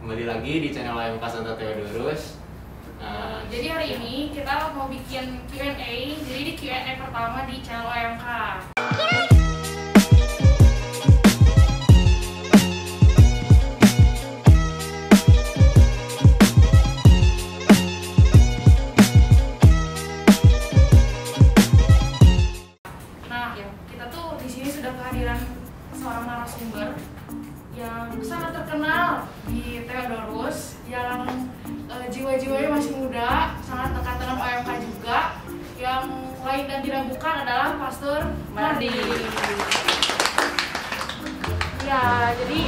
Kembali lagi di channel OMK Santo Theodorus. Jadi hari ini kita mau bikin Q&A. Jadi di Q&A pertama di channel OMK. Nah, kita tuh di sini sudah kehadiran seorang narasumber yang sangat terkenal di Theodorus, yang jiwa-jiwanya masih muda, sangat dekat dengan OMK juga. Yang lain dan tidak bukan adalah Pastor Mardi. Ya, jadi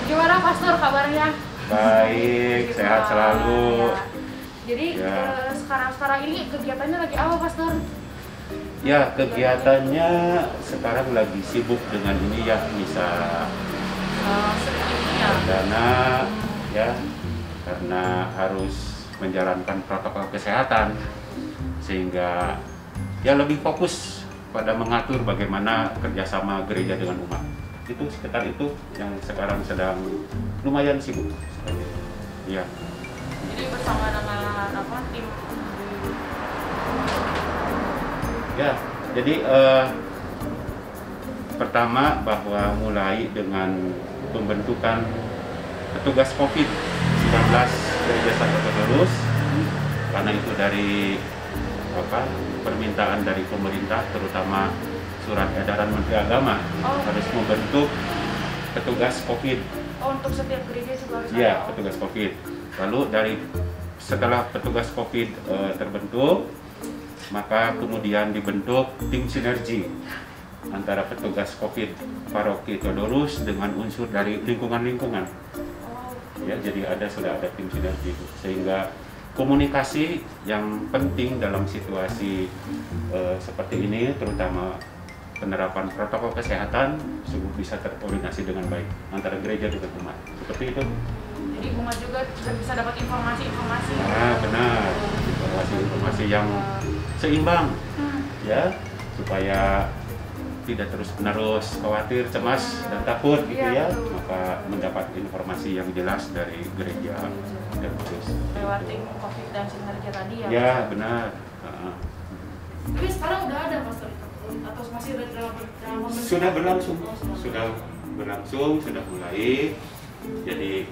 gimana Pastor kabarnya? Baik, sehat selalu. Ya. Jadi sekarang ini kegiatannya lagi apa Pastor? Ya, kegiatannya sekarang lagi sibuk dengan ini ya, bisa dana ya, karena harus menjalankan protokol kesehatan, sehingga ya lebih fokus pada mengatur bagaimana kerjasama gereja dengan umat. Itu sekitar itu yang sekarang sedang lumayan sibuk. Ya. Jadi bersama dengan apa tim? Ya, jadi pertama bahwa mulai dengan pembentukan petugas COVID-19 Gereja Santo Theodorus, karena itu dari permintaan dari pemerintah, terutama surat edaran Menteri Agama harus membentuk petugas COVID. Oh, untuk setiap gereja juga harus Ya, ada. petugas COVID. Lalu setelah petugas COVID terbentuk, maka kemudian dibentuk tim sinergi antara petugas COVID Paroki Theodorus dengan unsur dari lingkungan-lingkungan. Ya, jadi sudah ada tim sinergi, sehingga komunikasi yang penting dalam situasi seperti ini, terutama penerapan protokol kesehatan, sungguh bisa terkoordinasi dengan baik antara gereja dengan umat. Seperti itu. Jadi umat juga bisa dapat informasi-informasi. Nah, benar, informasi yang seimbang, ya, supaya tidak terus-menerus khawatir, cemas, dan takut gitu ya, maka mendapat informasi yang jelas dari gereja dan terus. Lewat tim COVID dan sinergi tadi ya? Ya, benar. Tapi sekarang udah ada Pastor atau masih ada dalam pembentukan? Sudah berlangsung, sudah mulai. Jadi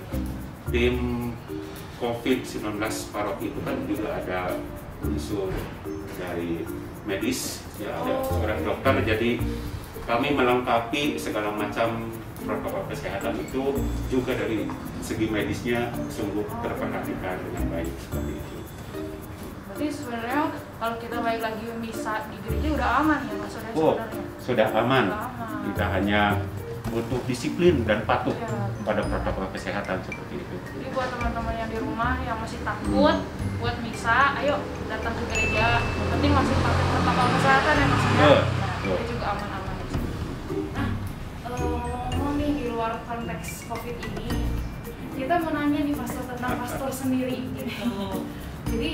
tim COVID-19 Paroki itu kan juga ada unsur dari medis, ya, ada seorang dokter. Jadi kami melengkapi segala macam protokol kesehatan itu juga dari segi medisnya sungguh terperhatikan dengan baik, seperti itu. Berarti sebenarnya kalau kita balik lagi misa di gereja udah aman ya Mas? Sudah aman. Kita hanya butuh disiplin dan patuh pada protokol kesehatan seperti itu. Jadi buat teman-teman yang di rumah yang masih takut buat misa, ayo datang ke gereja. Yang penting masih pakai protokol kesehatan ya Mas. Itu juga aman-aman. Nah, ngomong nih di luar konteks COVID ini, kita mau nanya nih Pastor tentang Pastor sendiri gitu. Jadi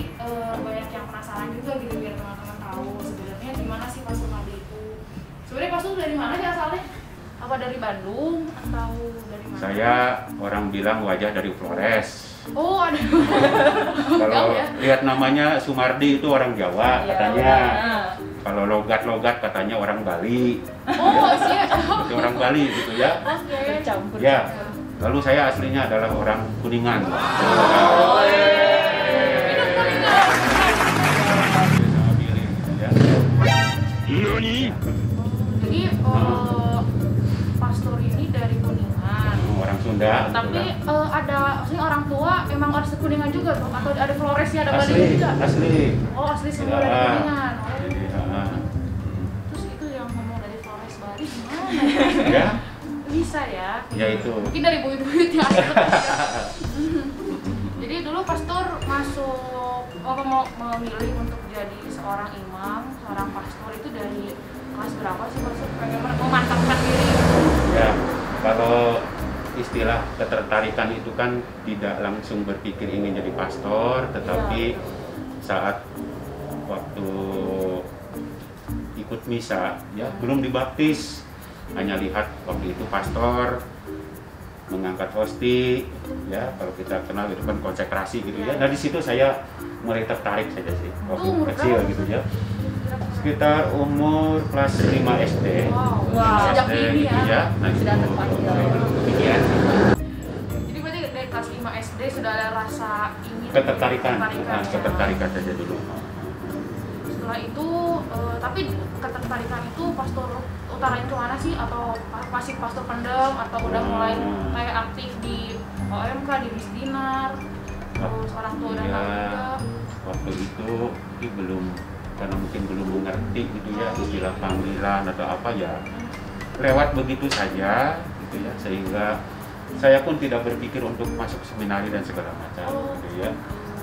banyak yang penasaran juga gitu, biar teman-teman tahu sebenarnya gimana sih Pastor Mardi itu. Sebenarnya Pastor dari mana sih asalnya? Apa dari Bandung atau dari mana? Saya orang bilang wajah dari Flores. Oh, ada. Kalau lihat namanya Sumardi itu orang Jawa katanya. Kalau logat-logat katanya orang Bali. Oh, siap. Itu orang Bali gitu ya. Oke, campur. Ya. Lalu saya aslinya adalah orang Kuningan. Jadi Pastor ini dari Kuningan. Orang Sunda. Tapi ada maksudnya orang tua emang harus Kuningan juga tuh, atau ada Floresnya, ada Bali juga? Asli. Oh, asli semua dari Kuningan. Jadi, Terus itu yang ngomong dari Flores Bali gimana ya? ya. Bisa ya? Ya itu. Mungkin dari buyut-buyut yang asli. Jadi dulu Pastor mau memilih untuk jadi seorang imam, seorang pastor itu dari kelas berapa sih Pastor? Bagaimana memantapkan diri? Ya, kalau istilah ketertarikan itu kan tidak langsung berpikir ingin jadi pastor, tetapi saat waktu ikut misa ya belum dibaptis, hanya lihat waktu itu pastor mengangkat hosti, ya kalau kita kenal itu kan konsekrasi gitu ya. Nah di situ saya mulai tertarik saja sih waktu umur kecil berapa? gitu ya. Sekitar umur kelas 5 SD. Wow. Sejak dini gitu ya. Nah itu Sudah terpanggil. demikian. Jadi berarti dari kelas 5 SD sudah ada rasa ini Ketertarikan, ya. ketertarikan saja dulu. Setelah itu tapi ketertarikan itu pastor utarain ke mana sih, atau masih pastor pendem, atau udah mulai kayak aktif di OMK, di Miss Dinar, terus orang tua udah tahu juga? Waktu itu belum, karena mungkin belum mengerti gitu ya istilah panggilan atau apa ya, lewat begitu saja gitu ya, sehingga saya pun tidak berpikir untuk masuk seminari dan segala macam gitu ya.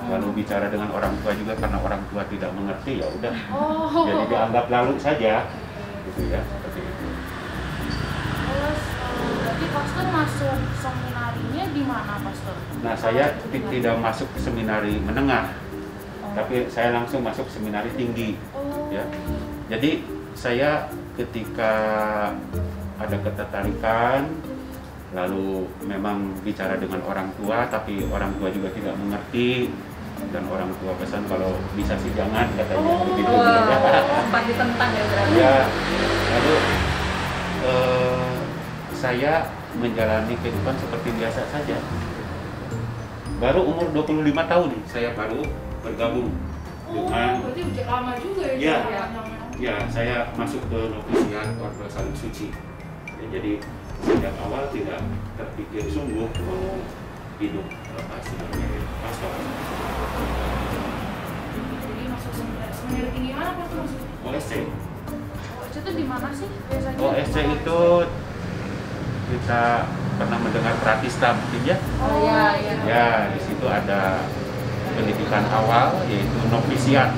Lalu bicara dengan orang tua juga, karena orang tua tidak mengerti ya udah, jadi dianggap lalu saja gitu ya, seperti itu. Terus berarti pastor masuk seminarinya di mana, pastor? Nah saya tidak masuk ke seminari menengah, tapi saya langsung masuk seminari tinggi ya. Jadi saya ketika ada ketertarikan, lalu memang bicara dengan orang tua, tapi orang tua juga tidak mengerti, dan orang tua pesan kalau bisa sih jangan, katanya begitu. Sempat ditentang ya berarti. Ya, lalu saya menjalani kehidupan seperti biasa saja. Baru umur 25 tahun nih, saya baru bergabung dengan. Berarti udah lama juga ya? Ya, jalannya. ya saya masuk ke novisiat Ordo Salib Suci. Ya, jadi sejak awal tidak terpikir sungguh mau hidup sebagai pastor. Jadi masuk seminari tinggi mana, pastor? OSC. OSC itu di mana sih biasanya? OSC itu kita pernah mendengar Pratista mungkin ya. Oh iya, iya. Ya, di situ ada pendidikan awal yaitu novisiat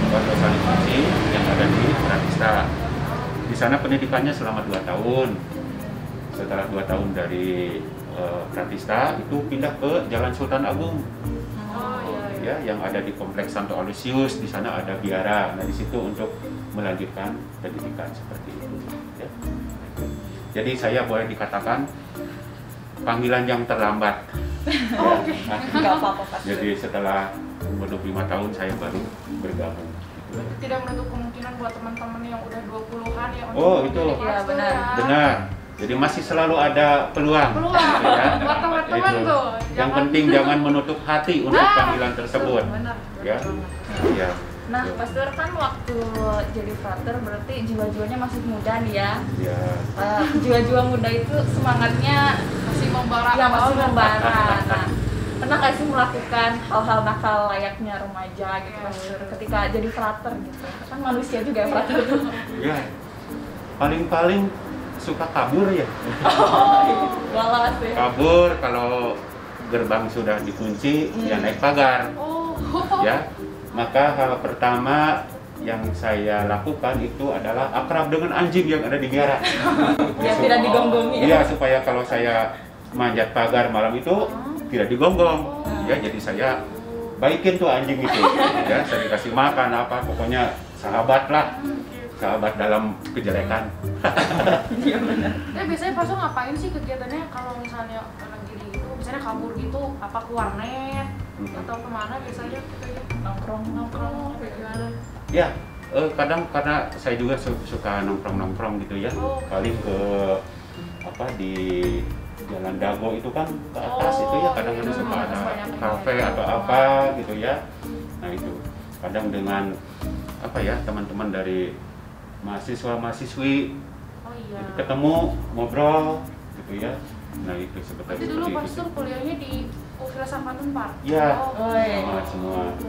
Ordo Salib Suci yang ada di Pratista. Di sana pendidikannya selama 2 tahun. Setelah 2 tahun dari Pratista itu pindah ke Jalan Sultan Agung. Oh iya, iya. Ya, yang ada di Kompleks Santo Aloysius. Di sana ada biara. Nah, di situ untuk melanjutkan pendidikan seperti itu. Ya. Jadi saya boleh dikatakan panggilan yang terlambat. Oke. Nggak apa-apa, Pak. Jadi setelah umur 25 tahun saya baru bergabung. Tidak menutup kemungkinan buat teman-teman yang udah 20-an ya Oh, untuk itu. menjadi Iya, pastor benar. ya. Benar. Jadi masih selalu ada peluang. Peluang. Ya. Buat teman-teman Itu. tuh. Yang penting jangan menutup hati untuk Nah, panggilan tersebut. Benar. Ya. Ya. Nah, pastor kan waktu jadi frater berarti jiwa-jiwanya masih muda nih ya. Ya. Jiwa-jiwa muda itu semangatnya Masih membara. ya masih membara. Nah, pernah nggak sih melakukan hal-hal nakal layaknya remaja gitu, pastor, ketika jadi frater gitu? Kan manusia juga ya frater itu. Ya. Paling-paling suka kabur ya. Balas ya. Kabur kalau gerbang sudah dikunci, ya naik pagar. Oh. Ya. Maka hal pertama yang saya lakukan itu adalah akrab dengan anjing yang ada di biara. Ya, tidak digonggongi. Iya, supaya kalau saya manjat pagar malam itu tidak digonggong. Ya, jadi saya baikin tuh anjing itu. Ya, saya dikasih makan apa, pokoknya sahabat lah. Sahabat dalam kejelekan. Iya benar. Biasanya pastor ngapain sih kegiatannya kalau misalnya lagi gitu, misalnya kabur gitu, apa ke warnet atau kemana biasanya? Nongkrong kayak gimana? Ya, kadang karena saya juga suka nongkrong-nongkrong gitu ya. Paling ke apa di Jalan Dago itu kan ke atas itu ya, kadang ada suka ada kafe atau apa gitu ya. Nah itu kadang dengan apa ya, teman-teman dari mahasiswa-mahasiswi Oh iya. ketemu ngobrol gitu ya. Nah itu Berarti seperti dulu itu. pastor kuliahnya di Filsafat Unpar. Ya. Oh, Semua itu.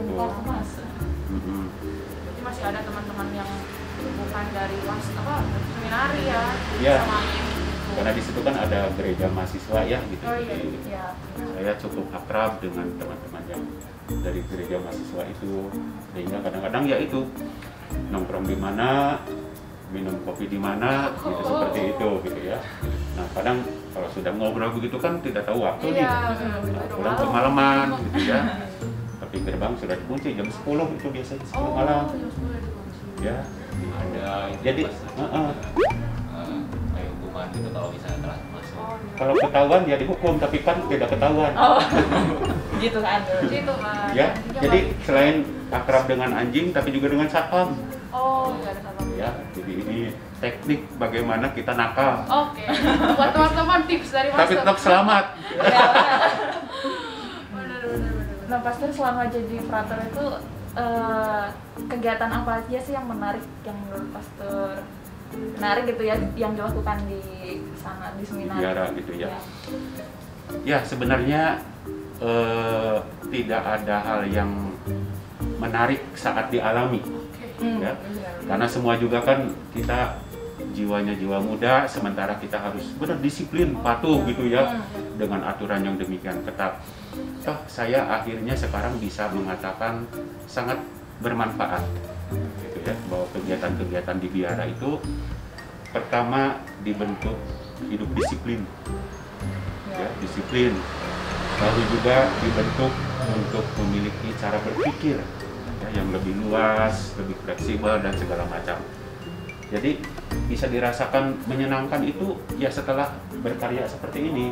Mm-mm. Berarti masih ada teman-teman yang bukan dari seminari ya, Iya. sama gitu. Karena di situ kan ada gereja mahasiswa ya gitu. Oh iya. Jadi, Iya. saya cukup akrab dengan teman-teman yang dari gereja mahasiswa itu, sehingga kadang-kadang ya itu nongkrong di mana, minum kopi di mana, gitu seperti itu gitu ya. Nah kadang kalau sudah ngobrol begitu kan tidak tahu waktu nih, Iya, nah, pulang kemalaman gitu ya. Tapi gerbang sudah dikunci jam 10 itu biasanya 10 malam. Jam 10 dikunci. Ya. Ada Jadi, kayak hukuman gitu kalau misalnya telat masuk. Oh, iya. Kalau ketahuan ya dihukum, tapi kan tidak ketahuan. Oh, gitu kan. Gitu kan. Ya, Intinya jadi nggak- selain akrab dengan anjing, tapi juga dengan satpam. Oh, nggak ada salah. Ya, jadi ini teknik bagaimana kita nakal, Oke. Buat teman-teman tips dari Mas. tapi tetap selamat. Ya, benar. Bener. Nah, Pastor selama jadi frater itu kegiatan apa aja sih yang menarik yang menurut Pastor menarik gitu ya yang dilakukan di sana di seminar? Biara gitu ya. Ya, sebenarnya tidak ada hal yang menarik saat dialami. Oke. Ya. Karena semua juga kan kita jiwanya jiwa muda, sementara kita harus benar disiplin, patuh gitu ya dengan aturan yang demikian ketat. Toh saya akhirnya sekarang bisa mengatakan sangat bermanfaat gitu ya, bahwa kegiatan-kegiatan di biara itu pertama dibentuk hidup disiplin, ya disiplin, lalu juga dibentuk untuk memiliki cara berpikir ya, yang lebih luas, lebih fleksibel dan segala macam. Jadi bisa dirasakan menyenangkan itu ya setelah berkarya seperti ini.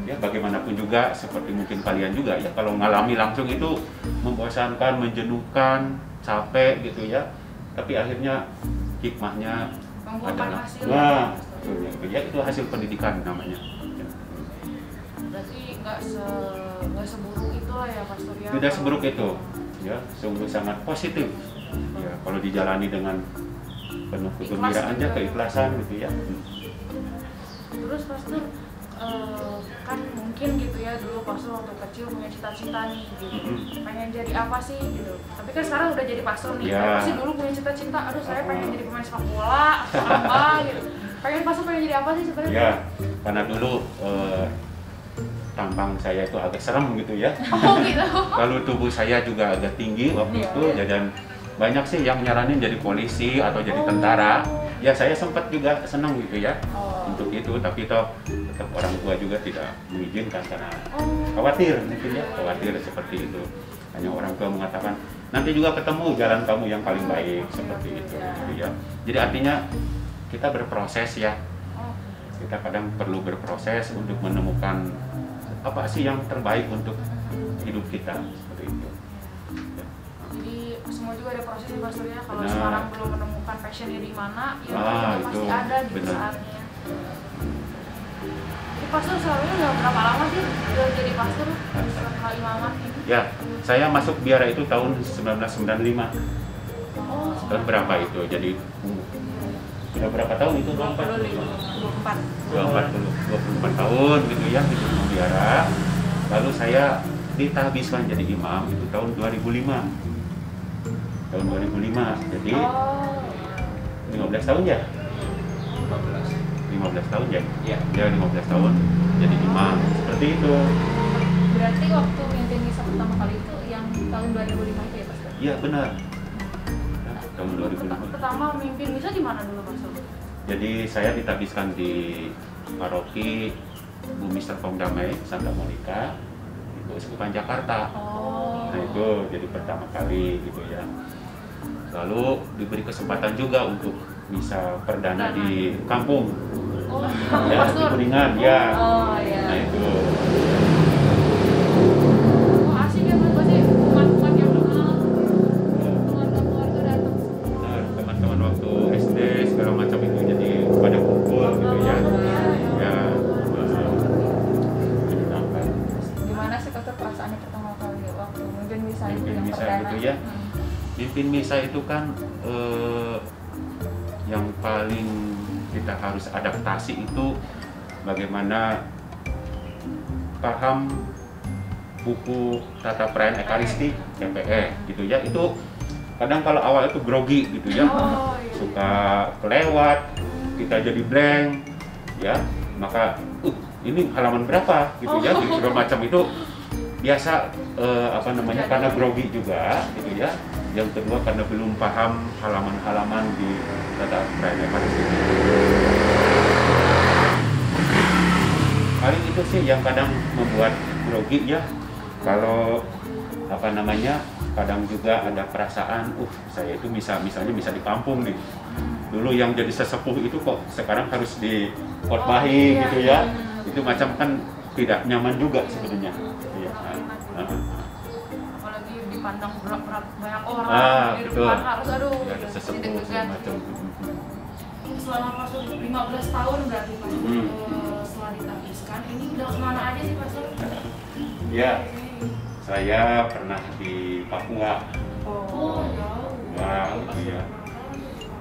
Ya bagaimanapun juga seperti mungkin kalian juga ya kalau ngalami langsung itu membosankan, menjenuhkan, capek gitu ya. Tapi akhirnya hikmahnya Membuahkan adalah hasil. wah, ya itu hasil pendidikan namanya. Ya. Berarti nggak seburuk itulah ya Pastor ya. Tidak seburuk itu, ya sungguh sangat positif. Ya kalau dijalani dengan penuh kegembiraan ya, keikhlasan gitu ya. Terus Pastor kan mungkin gitu ya dulu Pastor waktu kecil punya cita-cita nih gitu. Pengen jadi apa sih gitu. Tapi kan sekarang udah jadi pastor nih. Ya. Pasti dulu punya cita-cita, aduh saya pengen jadi pemain sepak bola atau apa gitu. Pastor pengen jadi apa sih sebenarnya? Ya, karena dulu tampang saya itu agak serem gitu ya. Oh gitu. Lalu tubuh saya juga agak tinggi waktu itu, dan banyak sih yang nyaranin jadi polisi atau jadi tentara. Ya saya sempat juga senang gitu ya untuk itu, tapi toh tetap orang tua juga tidak mengizinkan karena khawatir mungkin ya, khawatir seperti itu. Hanya orang tua mengatakan nanti juga ketemu jalan kamu yang paling baik seperti itu gitu ya. Jadi artinya kita berproses ya. Kita kadang perlu berproses untuk menemukan apa sih yang terbaik untuk hidup kita seperti itu. Ya. Jadi semua juga ada prosesnya Pastor ya. Kalau Benar. sekarang belum menemukan passionnya di mana, ya Ah, pasti itu ada di benar. saatnya. Jadi Pastor sebenarnya udah berapa lama sih udah jadi pastor setelah imamat ini? Ya, saya masuk biara itu tahun 1995. Oh, Tahun berapa itu? Jadi sudah berapa tahun itu? 24. 24 tahun gitu ya di biara. Lalu saya ditahbiskan jadi imam itu tahun 2005. Tahun 2005. Jadi 15 tahun ya? 15 tahun ya? Iya. Ya 15 tahun jadi imam. Seperti itu. Berarti waktu mimpin misa pertama kali itu yang tahun 2005 itu ya Pastor? Iya benar. Ya, tahun 2005. Pertama mimpin misa di mana dulu Pastor? Jadi saya ditahbiskan di paroki Bumi Serpong Damai, Santa Monica, itu Uskupan Jakarta. Nah itu jadi pertama kali gitu ya. Lalu diberi kesempatan juga untuk misa perdana di kampung, Oh, ya di Pastor. Kuningan, ya. Oh iya. Nah itu. Oh, asik ya Mas, pasti umat-umat yang kenal. Keluarga-keluarga datang. Nah, teman-teman waktu SD segala macam itu jadi pada kumpul gitu ya. Ya. Menyenangkan. Gimana sih Pastor perasaannya pertama kali waktu mimpin misa itu Mimpin yang misa perdana? gitu ya. Mimpin misa itu kan yang paling kita harus adaptasi itu bagaimana paham buku tata perayaan Ekaristi TPE gitu ya. Itu kadang kalau awal itu grogi gitu ya, Oh, iya. suka kelewat, kita jadi blank ya, maka ini halaman berapa gitu ya, gitu, segala macam itu biasa karena grogi juga gitu ya. Yang kedua karena belum paham halaman-halaman di tata perayaan Ekaristi. Paling itu sih yang kadang membuat grogi ya. Kalau kadang juga ada perasaan, saya itu misalnya di kampung nih, dulu yang jadi sesepuh itu kok sekarang harus dikotbahi gitu ya. Itu macam kan tidak nyaman juga sebenarnya. Iya. Apalagi dipandang berat banyak orang di betul. depan harus aduh Ada sesepuh semacam. selama pastor 15 tahun berarti Pak setelah ditabiskan ini udah kemana aja sih Pastor? Ya, saya pernah di Papua. Oh jauh. Wow, iya.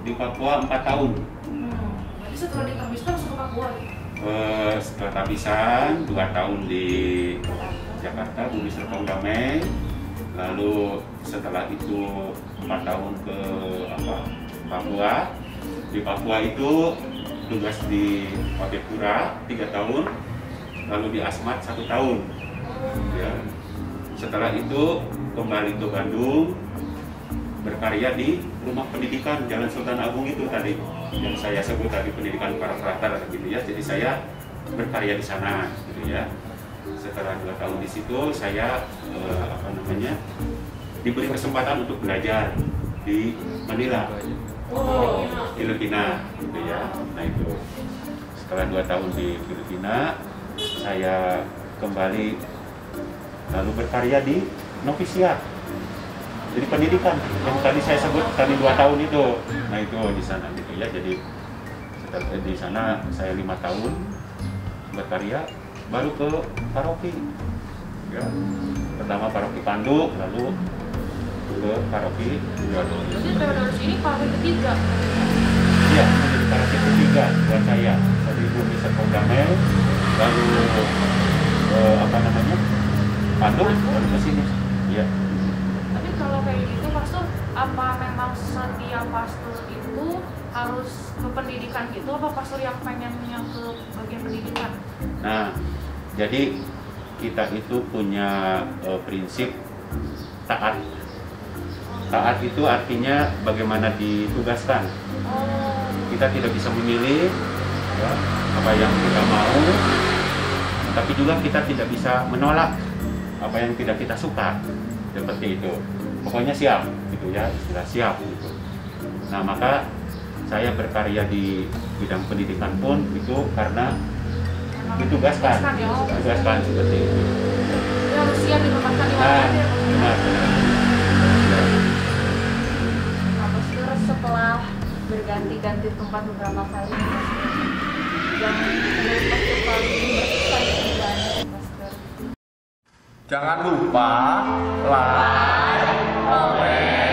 Di Papua 4 tahun. Jadi setelah ditabiskan langsung ke Papua gitu? Setelah tabisan 2 tahun di Jakarta, Bumi Serpong Damai. Lalu setelah itu 4 tahun ke Papua. Di Papua itu tugas di Pabepura 3 tahun, lalu di Asmat 1 tahun. Ya. Setelah itu kembali ke Bandung, berkarya di rumah pendidikan Jalan Sultan Agung itu tadi yang saya sebut tadi, pendidikan para frater gitu ya. Jadi saya berkarya di sana gitu ya. Setelah 2 tahun di situ saya diberi kesempatan untuk belajar di Manila, Filipina gitu ya. Nah itu setelah 2 tahun di Filipina saya kembali lalu berkarya di novisiat. Jadi pendidikan yang tadi saya sebut tadi 2 tahun itu. Nah itu di sana gitu ya. Jadi di sana saya 5 tahun berkarya, baru ke paroki. Ya. Pertama paroki Pandu, lalu ke paroki Dua-Dua. Jadi Theodorus ini paroki ketiga? Iya, menjadi paroki ketiga buat saya. Tadi Bumi Serpong Damai, lalu Pandu, baru ke sini. Iya. Tapi kalau kayak gitu Pastor, apa memang setiap pastor itu harus ke pendidikan gitu? Apa pastor yang pengennya ke bagian pendidikan? Nah, jadi kita itu punya prinsip taat. Taat itu artinya bagaimana ditugaskan. Kita tidak bisa memilih ya, apa yang kita mau, tapi juga kita tidak bisa menolak apa yang tidak kita suka. Seperti itu. Pokoknya siap, gitu ya, istilah siap. Gitu. Nah, maka saya berkarya di bidang pendidikan pun itu karena ditugaskan seperti itu. Ya harus siap ditempatkan di mana aja. Benar. Nah, Pastor, setelah berganti-ganti tempat beberapa kali, yang menurut Pastor paling berkesan di kerjaannya, Pastor? Jangan lupa like, comment,